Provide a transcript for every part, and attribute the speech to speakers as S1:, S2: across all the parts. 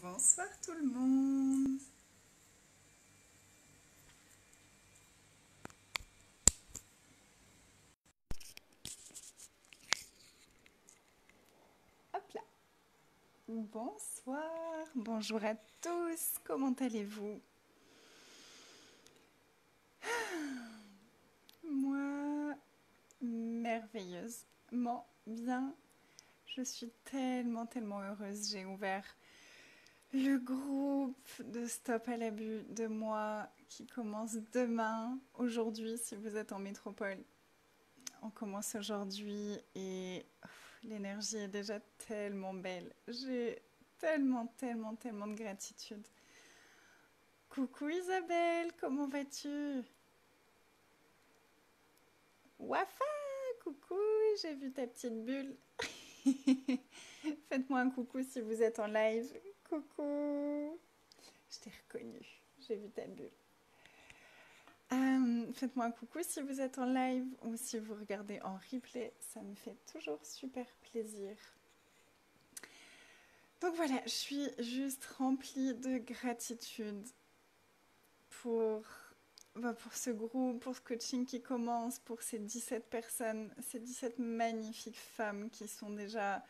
S1: Bonsoir tout le monde. Hop là. Bonsoir. Bonjour à tous. Comment allez-vous? Moi, merveilleusement bien. Je suis tellement heureuse. J'ai ouvert le groupe de Stop à l'abus de moi qui commence demain, aujourd'hui si vous êtes en métropole. On commence aujourd'hui et l'énergie est déjà tellement belle. J'ai tellement de gratitude. Coucou Isabelle, comment vas-tu? Wafa, coucou, j'ai vu ta petite bulle. Faites-moi un coucou si vous êtes en live. Coucou, je t'ai reconnu, j'ai vu ta bulle. Faites-moi un coucou si vous êtes en live ou si vous regardez en replay, ça me fait toujours super plaisir. Donc voilà, je suis juste remplie de gratitude pour, pour ce groupe, pour ce coaching qui commence, pour ces 17 personnes, ces 17 magnifiques femmes qui sont déjà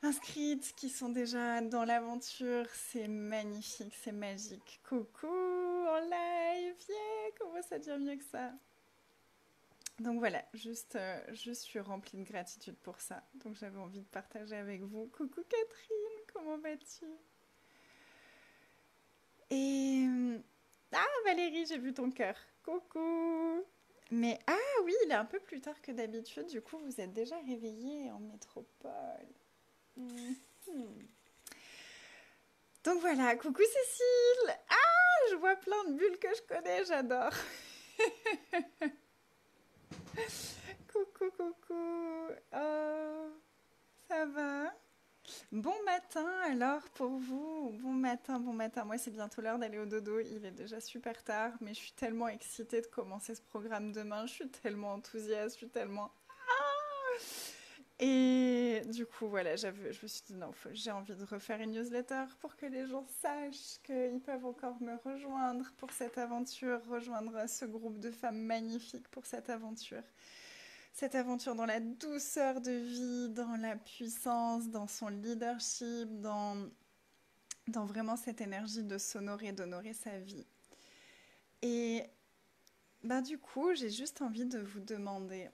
S1: inscrites, qui sont déjà dans l'aventure. C'est magnifique, c'est magique. Coucou en live, yeah, comment ça devient mieux que ça? Donc voilà, je suis remplie de gratitude pour ça. Donc j'avais envie de partager avec vous. Coucou Catherine, comment vas-tu? Et... Ah Valérie, j'ai vu ton cœur. Coucou. Mais ah oui, il est un peu plus tard que d'habitude. Du coup, vous êtes déjà réveillés en métropole. Mhm. Donc voilà, coucou Cécile. Ah, je vois plein de bulles que je connais, j'adore. Coucou. Oh, ça va? Bon matin alors pour vous. Bon matin. Moi, c'est bientôt l'heure d'aller au dodo. Il est déjà super tard, mais je suis tellement excitée de commencer ce programme demain. Je suis tellement enthousiaste, je suis tellement... Et du coup, voilà, je me suis dit non, j'ai envie de refaire une newsletter pour que les gens sachent qu'ils peuvent encore me rejoindre pour cette aventure, rejoindre ce groupe de femmes magnifiques pour cette aventure. Cette aventure dans la douceur de vie, dans la puissance, dans son leadership, dans vraiment cette énergie de s'honorer, d'honorer sa vie. Et du coup, j'ai juste envie de vous demander,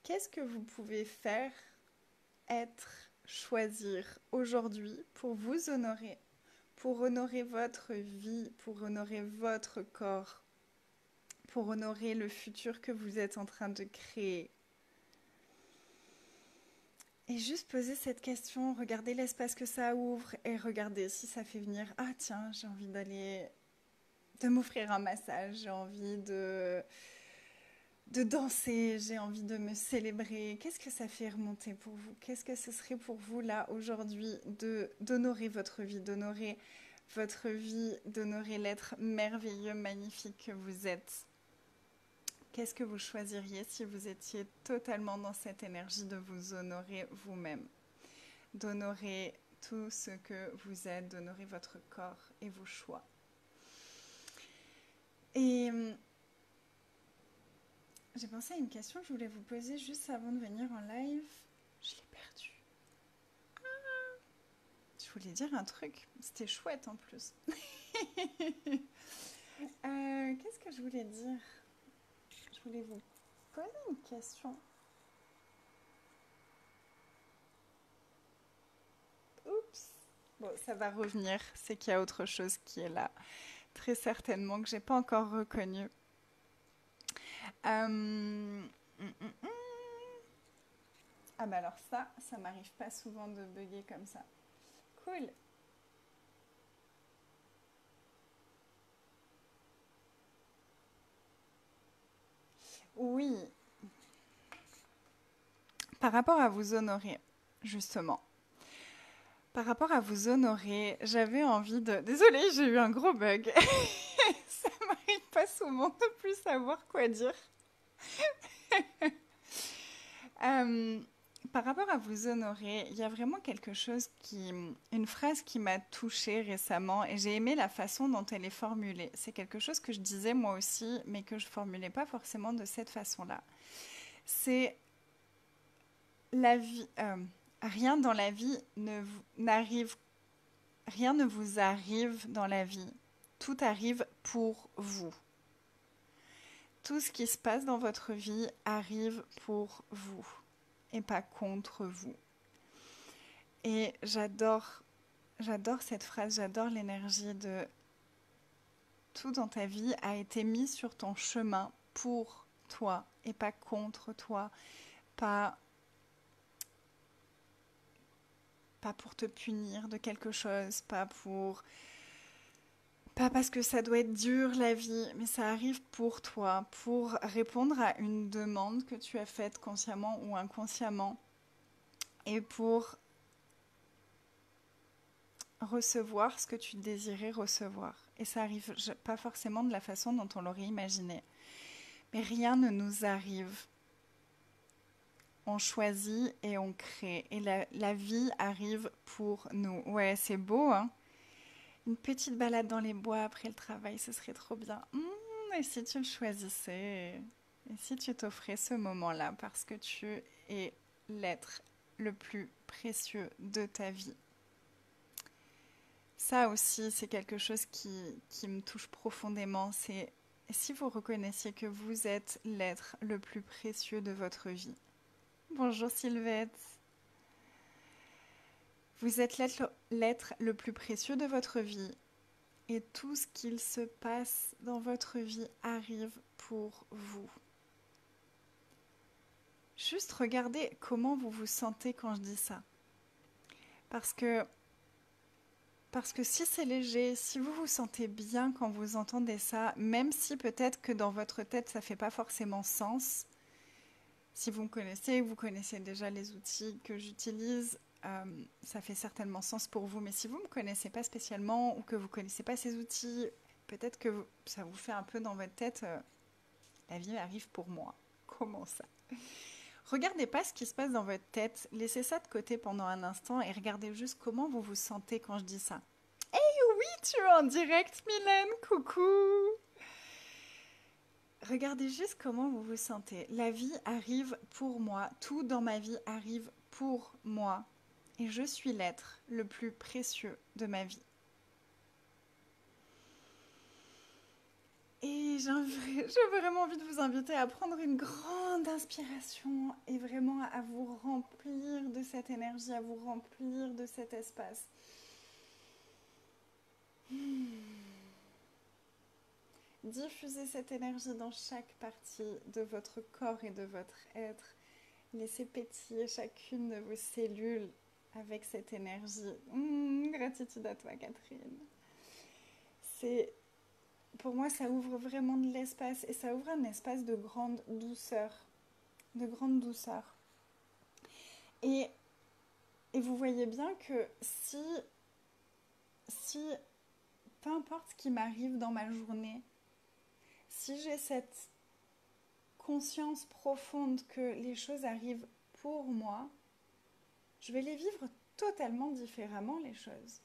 S1: qu'est-ce que vous pouvez faire, être, choisir aujourd'hui pour vous honorer, pour honorer votre vie, pour honorer votre corps, pour honorer le futur que vous êtes en train de créer. Et juste poser cette question, regarder l'espace que ça ouvre et regarder si ça fait venir, ah tiens, j'ai envie de m'offrir un massage, j'ai envie de danser, j'ai envie de me célébrer. Qu'est-ce que ça fait remonter pour vous? Qu'est-ce que ce serait pour vous là aujourd'hui d'honorer votre vie, d'honorer l'être merveilleux, magnifique que vous êtes? Qu'est-ce que vous choisiriez si vous étiez totalement dans cette énergie de vous honorer vous-même, d'honorer tout ce que vous êtes, d'honorer votre corps et vos choix? Et j'ai pensé à une question que je voulais vous poser juste avant de venir en live. Je l'ai perdue. Je voulais dire un truc, c'était chouette en plus. Qu'est-ce que je voulais dire? Je voulais vous poser une question. Oups. Bon, ça va revenir, c'est qu'il y a autre chose qui est là. Très certainement que j'ai pas encore reconnu. Ah bah alors ça m'arrive pas souvent de bugger comme ça. Cool. Oui, par rapport à vous honorer, justement. Par rapport à vous honorer, j'avais envie de... Désolée, j'ai eu un gros bug. Ça m'arrive pas souvent de plus savoir quoi dire. par rapport à vous honorer, il y a vraiment quelque chose une phrase qui m'a touchée récemment et j'ai aimé la façon dont elle est formulée. C'est quelque chose que je disais moi aussi, mais que je formulais pas forcément de cette façon-là. C'est la vie, rien dans la vie n'arrive, rien ne vous arrive dans la vie. Tout arrive pour vous. Tout ce qui se passe dans votre vie arrive pour vous et pas contre vous. Et j'adore cette phrase, j'adore l'énergie de tout dans ta vie a été mis sur ton chemin pour toi et pas contre toi, pas, pas pour te punir de quelque chose, pas parce que ça doit être dur la vie, mais ça arrive pour toi, pour répondre à une demande que tu as faite consciemment ou inconsciemment et pour recevoir ce que tu désirais recevoir. Et ça arrive pas forcément de la façon dont on l'aurait imaginé. Mais rien ne nous arrive. On choisit et on crée. Et la vie arrive pour nous. Ouais, c'est beau, hein? Une petite balade dans les bois après le travail, ce serait trop bien. Et si tu le choisissais? Et si tu t'offrais ce moment-là parce que tu es l'être le plus précieux de ta vie? Ça aussi, c'est quelque chose qui me touche profondément. C'est si vous reconnaissiez que vous êtes l'être le plus précieux de votre vie. Bonjour Sylvette. Vous êtes l'être le plus précieux de votre vie. Et tout ce qu'il se passe dans votre vie arrive pour vous. Juste regardez comment vous vous sentez quand je dis ça. Parce que si c'est léger, si vous vous sentez bien quand vous entendez ça, même si peut-être que dans votre tête ça ne fait pas forcément sens, si vous vous connaissez déjà les outils que j'utilise, ça fait certainement sens pour vous. Mais si vous ne me connaissez pas spécialement ou que vous ne connaissez pas ces outils, peut-être que ça vous fait un peu dans votre tête, la vie arrive pour moi. Comment ça? Regardez pas ce qui se passe dans votre tête, laissez ça de côté pendant un instant et regardez juste comment vous vous sentez quand je dis ça. Oui, tu es en direct, Mylène, coucou. Regardez juste comment vous vous sentez. La vie arrive pour moi, tout dans ma vie arrive pour moi et je suis l'être le plus précieux de ma vie. Et j'ai vraiment envie de vous inviter à prendre une grande inspiration et vraiment à vous remplir de cette énergie, à vous remplir de cet espace. Diffusez cette énergie dans chaque partie de votre corps et de votre être. Laissez pétiller chacune de vos cellules avec cette énergie. Gratitude à toi, Catherine. Pour moi, ça ouvre vraiment de l'espace et ça ouvre un espace de grande douceur. De grande douceur. Et vous voyez bien que si peu importe ce qui m'arrive dans ma journée, si j'ai cette conscience profonde que les choses arrivent pour moi, je vais les vivre totalement différemment, les choses.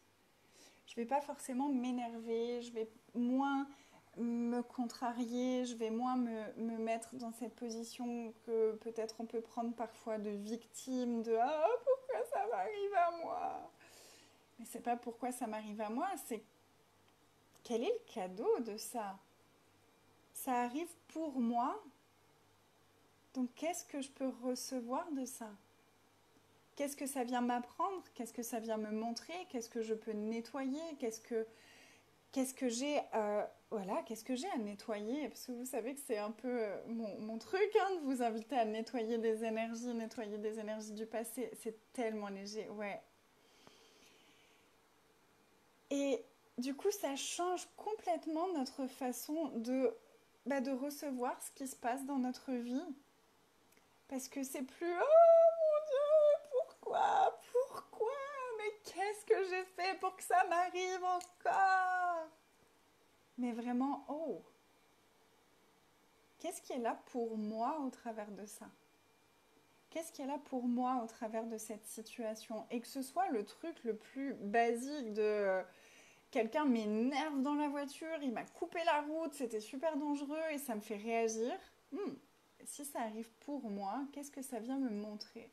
S1: Je ne vais pas forcément m'énerver, je vais moins me contrarier, je vais moins me mettre dans cette position que peut-être on peut prendre parfois de victime, de « Ah, pourquoi ça m'arrive à moi ?» Mais c'est pas pourquoi ça m'arrive à moi, c'est quel est le cadeau de ça? Ça arrive pour moi, donc qu'est-ce que je peux recevoir de ça? Qu'est-ce que ça vient m'apprendre? Qu'est-ce que ça vient me montrer? Qu'est-ce que je peux nettoyer? Qu'est-ce que j'ai qu'est-ce que j'ai à nettoyer? Parce que vous savez que c'est un peu mon truc, hein, de vous inviter à nettoyer des énergies du passé. C'est tellement léger, ouais. Et du coup, ça change complètement notre façon de recevoir ce qui se passe dans notre vie. Parce que c'est plus « Oh mon Dieu, pourquoi? Mais qu'est-ce que j'ai fait pour que ça m'arrive encore ?» Mais vraiment, oh, qu'est-ce qui est là pour moi au travers de ça? Qu'est-ce qu'il y a là pour moi au travers de cette situation? Et que ce soit le truc le plus basique de quelqu'un m'énerve dans la voiture, il m'a coupé la route, c'était super dangereux et ça me fait réagir. Hmm, Si ça arrive pour moi, qu'est-ce que ça vient me montrer?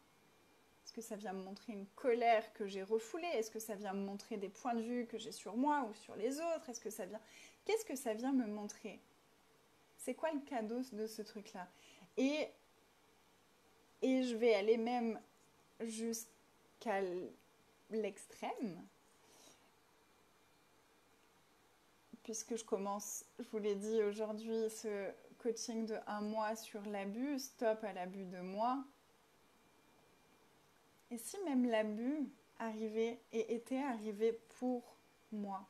S1: Est-ce que ça vient me montrer une colère que j'ai refoulée? Est-ce que ça vient me montrer des points de vue que j'ai sur moi ou sur les autres? Est-ce que ça vient... Qu'est-ce que ça vient me montrer? C'est quoi le cadeau de ce truc-là? et, et je vais aller même jusqu'à l'extrême, puisque je commence, je vous l'ai dit aujourd'hui, ce coaching de 1 mois sur l'abus, stop à l'abus de moi. Et si même l'abus arrivait et était arrivé pour moi?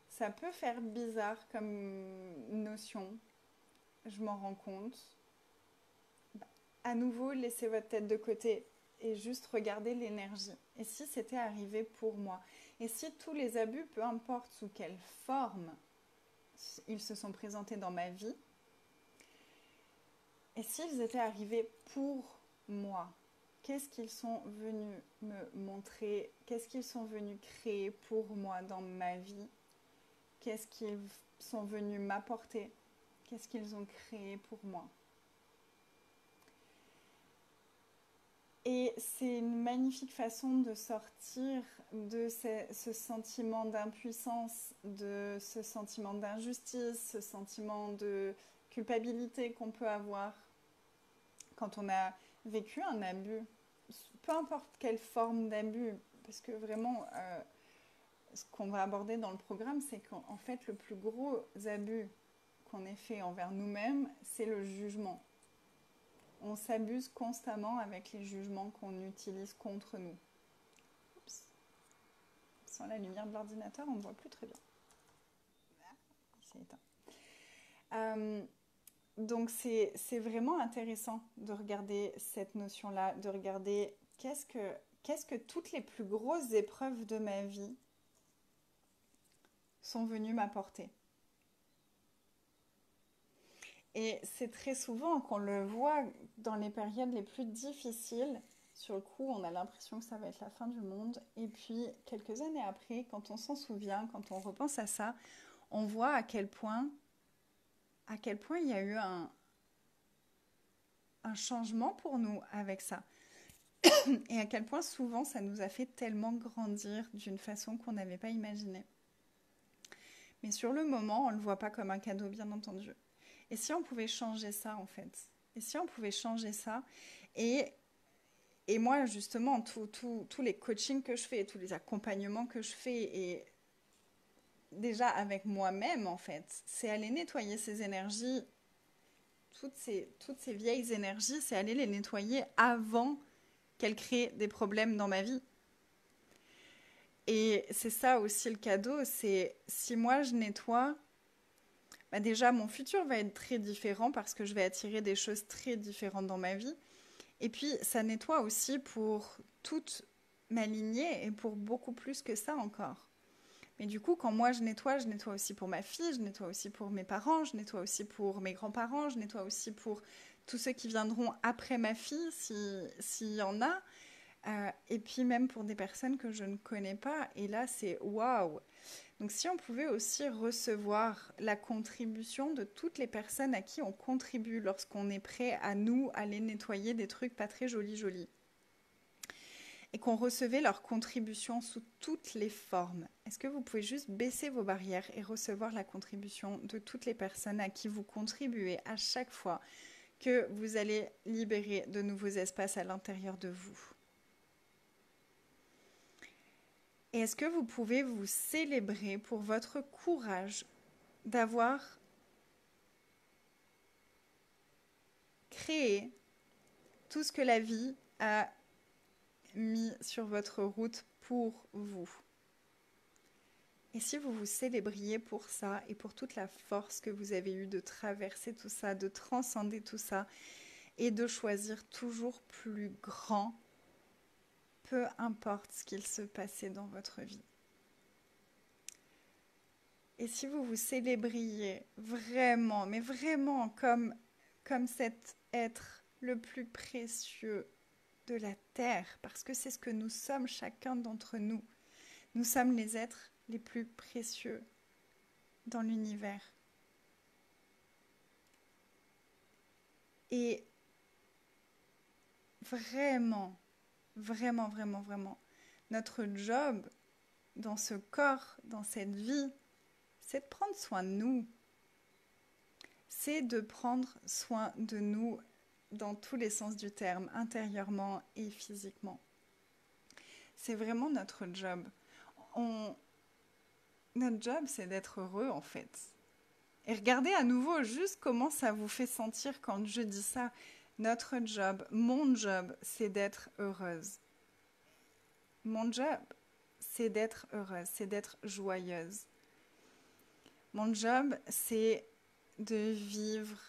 S1: Ça peut faire bizarre comme notion, je m'en rends compte. À nouveau, laissez votre tête de côté et juste regardez l'énergie. Et si c'était arrivé pour moi? Et si tous les abus, peu importe sous quelle forme ils se sont présentés dans ma vie, et s'ils étaient arrivés pour moi? Qu'est-ce qu'ils sont venus me montrer? Qu'est-ce qu'ils sont venus créer pour moi dans ma vie? Qu'est-ce qu'ils sont venus m'apporter? Qu'est-ce qu'ils ont créé pour moi? Et c'est une magnifique façon de sortir de ce sentiment d'impuissance, de ce sentiment d'injustice, ce sentiment de culpabilité qu'on peut avoir quand on a vécu un abus, peu importe quelle forme d'abus, parce que vraiment, ce qu'on va aborder dans le programme, c'est qu'en fait, le plus gros abus qu'on ait fait envers nous-mêmes, c'est le jugement. On s'abuse constamment avec les jugements qu'on utilise contre nous. Oups. Sans la lumière de l'ordinateur, on ne voit plus très bien. Il s'est éteint. Donc c'est vraiment intéressant de regarder cette notion-là, de regarder qu'est-ce que toutes les plus grosses épreuves de ma vie sont venues m'apporter. Et c'est très souvent qu'on le voit dans les périodes les plus difficiles. Sur le coup, on a l'impression que ça va être la fin du monde. Et puis, quelques années après, quand on s'en souvient, quand on repense à ça, on voit à quel point il y a eu un changement pour nous avec ça. Et à quel point souvent ça nous a fait tellement grandir d'une façon qu'on n'avait pas imaginée. Mais sur le moment, on ne le voit pas comme un cadeau, bien entendu. Et si on pouvait changer ça, en fait? Et si on pouvait changer ça? Et, et moi, justement, tous les coachings que je fais, tous les accompagnements que je fais, et déjà avec moi-même, en fait, c'est aller nettoyer ces énergies, toutes ces vieilles énergies, c'est aller les nettoyer avant qu'elles créent des problèmes dans ma vie. Et c'est ça aussi le cadeau, c'est si moi je nettoie, bah déjà mon futur va être très différent parce que je vais attirer des choses très différentes dans ma vie. Et puis ça nettoie aussi pour toute ma lignée et pour beaucoup plus que ça encore. Mais du coup, quand moi je nettoie aussi pour ma fille, je nettoie aussi pour mes parents, je nettoie aussi pour mes grands-parents, je nettoie aussi pour tous ceux qui viendront après ma fille, s'il y en a. Et puis même pour des personnes que je ne connais pas. Et là, c'est waouh! Donc si on pouvait aussi recevoir la contribution de toutes les personnes à qui on contribue lorsqu'on est prêt à nous aller nettoyer des trucs pas très jolis. Et qu'on recevait leur contribution sous toutes les formes. Est-ce que vous pouvez juste baisser vos barrières et recevoir la contribution de toutes les personnes à qui vous contribuez à chaque fois que vous allez libérer de nouveaux espaces à l'intérieur de vous? Et est-ce que vous pouvez vous célébrer pour votre courage d'avoir créé tout ce que la vie a mis sur votre route pour vous? Et si vous vous célébriez pour ça et pour toute la force que vous avez eue de traverser tout ça, de transcender tout ça et de choisir toujours plus grand, peu importe ce qu'il se passait dans votre vie. Et si vous vous célébriez vraiment, mais vraiment comme cet être le plus précieux de la Terre, parce que c'est ce que nous sommes chacun d'entre nous. Nous sommes les êtres les plus précieux dans l'univers. Et vraiment, vraiment, vraiment, vraiment, notre job dans ce corps, dans cette vie, c'est de prendre soin de nous. C'est de prendre soin de nous dans tous les sens du terme, intérieurement et physiquement. C'est vraiment notre job. On... Notre job, c'est d'être heureux en fait. Et regardez à nouveau juste comment ça vous fait sentir quand je dis ça. Notre job, mon job, c'est d'être heureuse. Mon job, c'est d'être heureuse, c'est d'être joyeuse. Mon job, c'est de vivre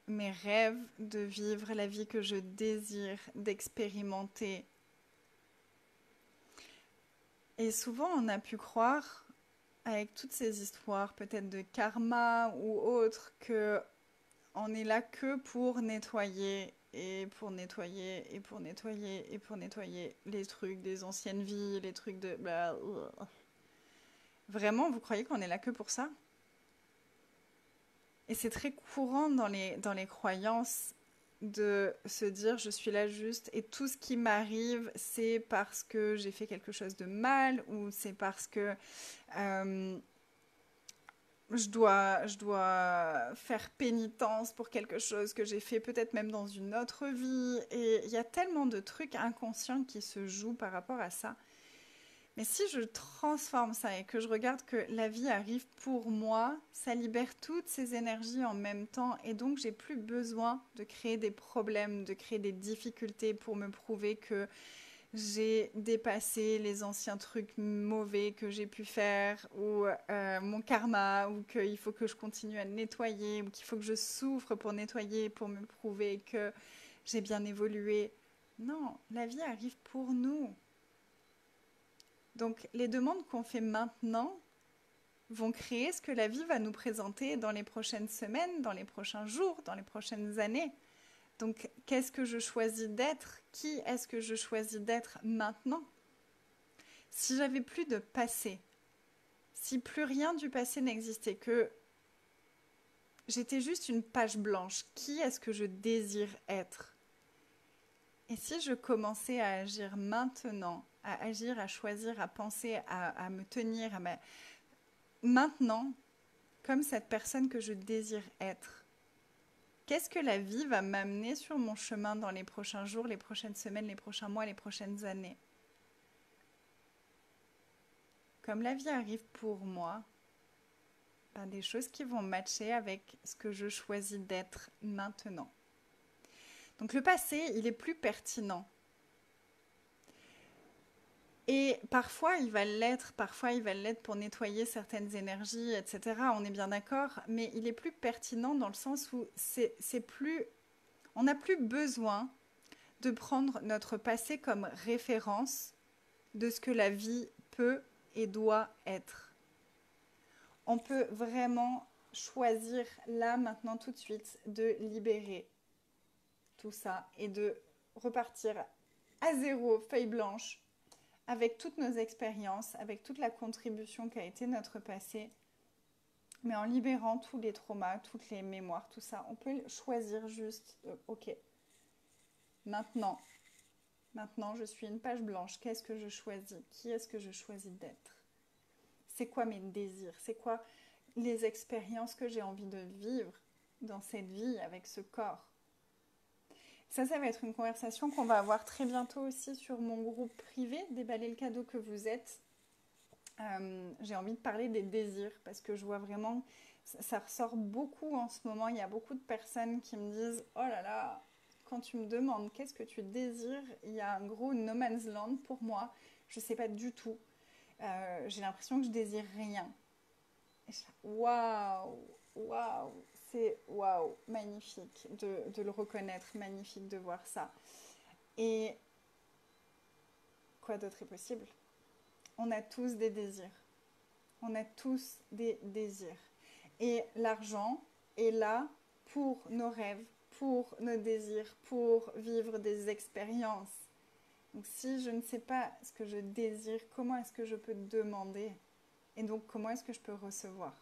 S1: mes rêves, de vivre la vie que je désire, d'expérimenter. Et souvent, on a pu croire, avec toutes ces histoires, peut-être de karma ou autres, que on est là que pour nettoyer et pour nettoyer et pour nettoyer et pour nettoyer les trucs des anciennes vies, les trucs de... Vraiment, vous croyez qu'on est là que pour ça? Et c'est très courant dans les croyances de se dire je suis là juste et tout ce qui m'arrive c'est parce que j'ai fait quelque chose de mal ou c'est parce que euh, je dois faire pénitence pour quelque chose que j'ai fait peut-être même dans une autre vie. Et il y a tellement de trucs inconscients qui se jouent par rapport à ça. Mais si je transforme ça et que je regarde que la vie arrive pour moi, ça libère toutes ces énergies en même temps et donc j'ai plus besoin de créer des problèmes, de créer des difficultés pour me prouver que j'ai dépassé les anciens trucs mauvais que j'ai pu faire ou mon karma ou qu'il faut que je continue à nettoyer ou qu'il faut que je souffre pour nettoyer pour me prouver que j'ai bien évolué. Non, la vie arrive pour nous. Donc les demandes qu'on fait maintenant vont créer ce que la vie va nous présenter dans les prochaines semaines, dans les prochains jours, dans les prochaines années. Donc qu'est-ce que je choisis d'être? Qui est-ce que je choisis d'être maintenant? Si j'avais plus de passé, si plus rien du passé n'existait, que j'étais juste une page blanche, qui est-ce que je désire être? Et si je commençais à agir maintenant, à agir, à choisir, à penser, à me tenir, maintenant, comme cette personne que je désire être, qu'est-ce que la vie va m'amener sur mon chemin dans les prochains jours, les prochaines semaines, les prochains mois, les prochaines années? Comme la vie arrive pour moi, ben des choses qui vont matcher avec ce que je choisis d'être maintenant. Donc le passé, il est plus pertinent. Et parfois il va l'être pour nettoyer certaines énergies, etc. On est bien d'accord, mais il est plus pertinent dans le sens où c'est plus, on n'a plus besoin de prendre notre passé comme référence de ce que la vie peut et doit être. On peut vraiment choisir là, maintenant, tout de suite, de libérer tout ça et de repartir à zéro, feuille blanche, avec toutes nos expériences, avec toute la contribution qu'a été notre passé, mais en libérant tous les traumas, toutes les mémoires, tout ça. On peut choisir juste, ok, maintenant, maintenant je suis une page blanche, qu'est-ce que je choisis? Qui est-ce que je choisis d'être? C'est quoi mes désirs? C'est quoi les expériences que j'ai envie de vivre dans cette vie avec ce corps? Ça va être une conversation qu'on va avoir très bientôt aussi sur mon groupe privé, Déballer le cadeau que vous êtes. J'ai envie de parler des désirs parce que je vois vraiment, ça ressort beaucoup en ce moment. Il y a beaucoup de personnes qui me disent « Oh là là, quand tu me demandes qu'est-ce que tu désires, il y a un gros no man's land pour moi. Je ne sais pas du tout. J'ai l'impression que je désire rien. » Waouh, waouh, c'est waouh, magnifique de le reconnaître, magnifique de voir ça. Et quoi d'autre est possible? On a tous des désirs. On a tous des désirs. Et l'argent est là pour nos rêves, pour nos désirs, pour vivre des expériences. Donc si je ne sais pas ce que je désire, comment est-ce que je peux demander? Et donc comment est-ce que je peux recevoir?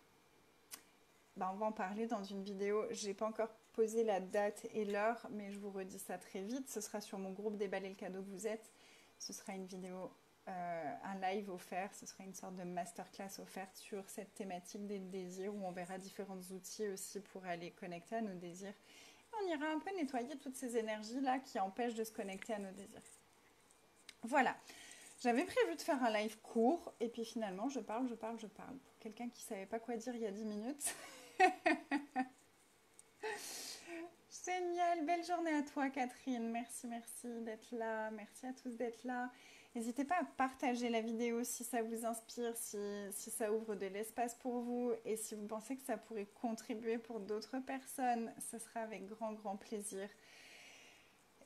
S1: Ben, on va en parler dans une vidéo. Je n'ai pas encore posé la date et l'heure, mais je vous redis ça très vite. Ce sera sur mon groupe Déballer le cadeau que vous êtes. Ce sera une vidéo, un live offert. Ce sera une sorte de masterclass offerte sur cette thématique des désirs où on verra différents outils aussi pour aller connecter à nos désirs. On ira un peu nettoyer toutes ces énergies-là qui empêchent de se connecter à nos désirs. Voilà. J'avais prévu de faire un live court et puis finalement je parle. Pour quelqu'un qui ne savait pas quoi dire il y a 10 minutes. Génial, belle journée à toi Catherine, merci d'être là, merci à tous d'être là. N'hésitez pas à partager la vidéo si ça vous inspire, si ça ouvre de l'espace pour vous et si vous pensez que ça pourrait contribuer pour d'autres personnes, ce sera avec grand plaisir.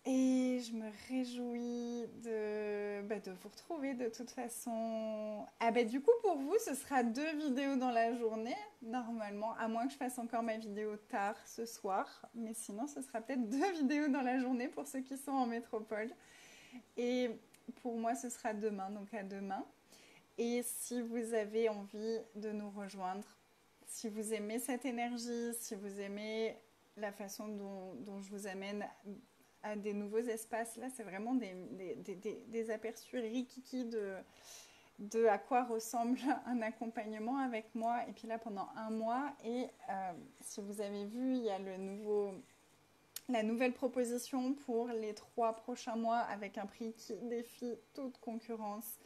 S1: Et je me réjouis de vous retrouver de toute façon. Ah du coup pour vous ce sera 2 vidéos dans la journée normalement, à moins que je fasse encore ma vidéo tard ce soir. Mais sinon ce sera peut-être 2 vidéos dans la journée pour ceux qui sont en métropole. Et pour moi ce sera demain, donc à demain. Et si vous avez envie de nous rejoindre, si vous aimez cette énergie, si vous aimez la façon dont je vous amène à des nouveaux espaces. Là, c'est vraiment des aperçus rikiki de à quoi ressemble un accompagnement avec moi. Et puis là, pendant un mois. Et si vous avez vu, il y a la nouvelle proposition pour les 3 prochains mois avec un prix qui défie toute concurrence.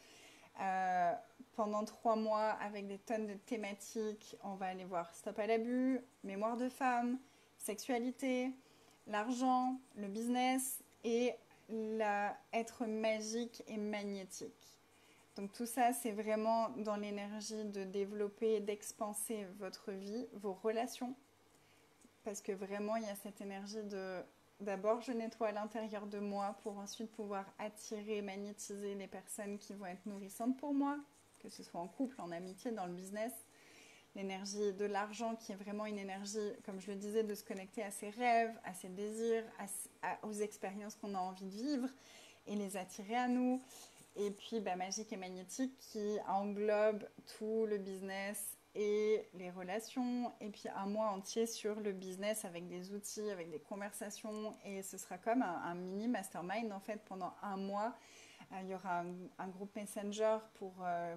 S1: Pendant 3 mois avec des tonnes de thématiques. On va aller voir Stop à l'abus, mémoire de femme, sexualité, l'argent, le business et être magique et magnétique. Donc tout ça, c'est vraiment dans l'énergie de développer, d'expanser votre vie, vos relations. Parce que vraiment, il y a cette énergie d'abord, je nettoie à l'intérieur de moi pour ensuite pouvoir attirer, magnétiser les personnes qui vont être nourrissantes pour moi, que ce soit en couple, en amitié, dans le business. L'énergie de l'argent qui est vraiment une énergie, comme je le disais, de se connecter à ses rêves, à ses désirs, aux expériences qu'on a envie de vivre et les attirer à nous. Et puis magique et magnétique qui englobe tout le business et les relations. Et puis un mois entier sur le business avec des outils, avec des conversations. Et ce sera comme un mini mastermind en fait pendant un mois. Il y aura un groupe Messenger pour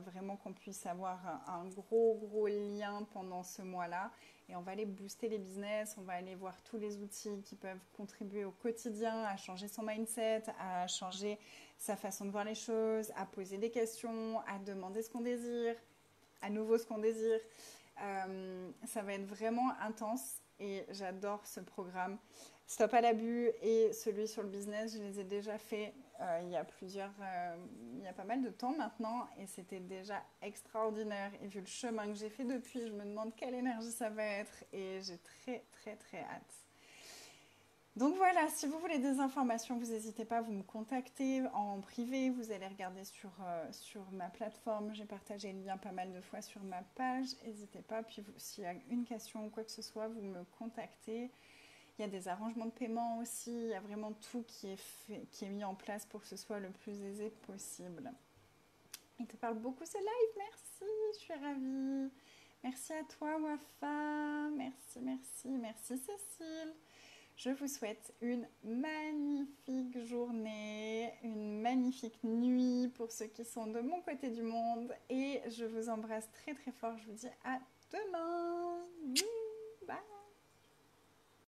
S1: vraiment qu'on puisse avoir un gros lien pendant ce mois-là. Et on va aller booster les business, on va aller voir tous les outils qui peuvent contribuer au quotidien, à changer son mindset, à changer sa façon de voir les choses, à poser des questions, à demander ce qu'on désire, à nouveau ce qu'on désire. Ça va être vraiment intense et j'adore ce programme. Stop à l'abus et celui sur le business, je les ai déjà fait il y a pas mal de temps maintenant et c'était déjà extraordinaire. Et vu le chemin que j'ai fait depuis, je me demande quelle énergie ça va être et j'ai très hâte. Donc voilà, si vous voulez des informations, vous n'hésitez pas, vous me contactez en privé, vous allez regarder sur ma plateforme, j'ai partagé le lien pas mal de fois sur ma page, n'hésitez pas, puis s'il y a une question ou quoi que ce soit, vous me contactez. Il y a des arrangements de paiement aussi, il y a vraiment tout qui est mis en place pour que ce soit le plus aisé possible. Il te parle beaucoup ce live, merci, je suis ravie. Merci à toi Wafa, merci Cécile. Je vous souhaite une magnifique journée, une magnifique nuit pour ceux qui sont de mon côté du monde et je vous embrasse très fort. Je vous dis à demain. Bye.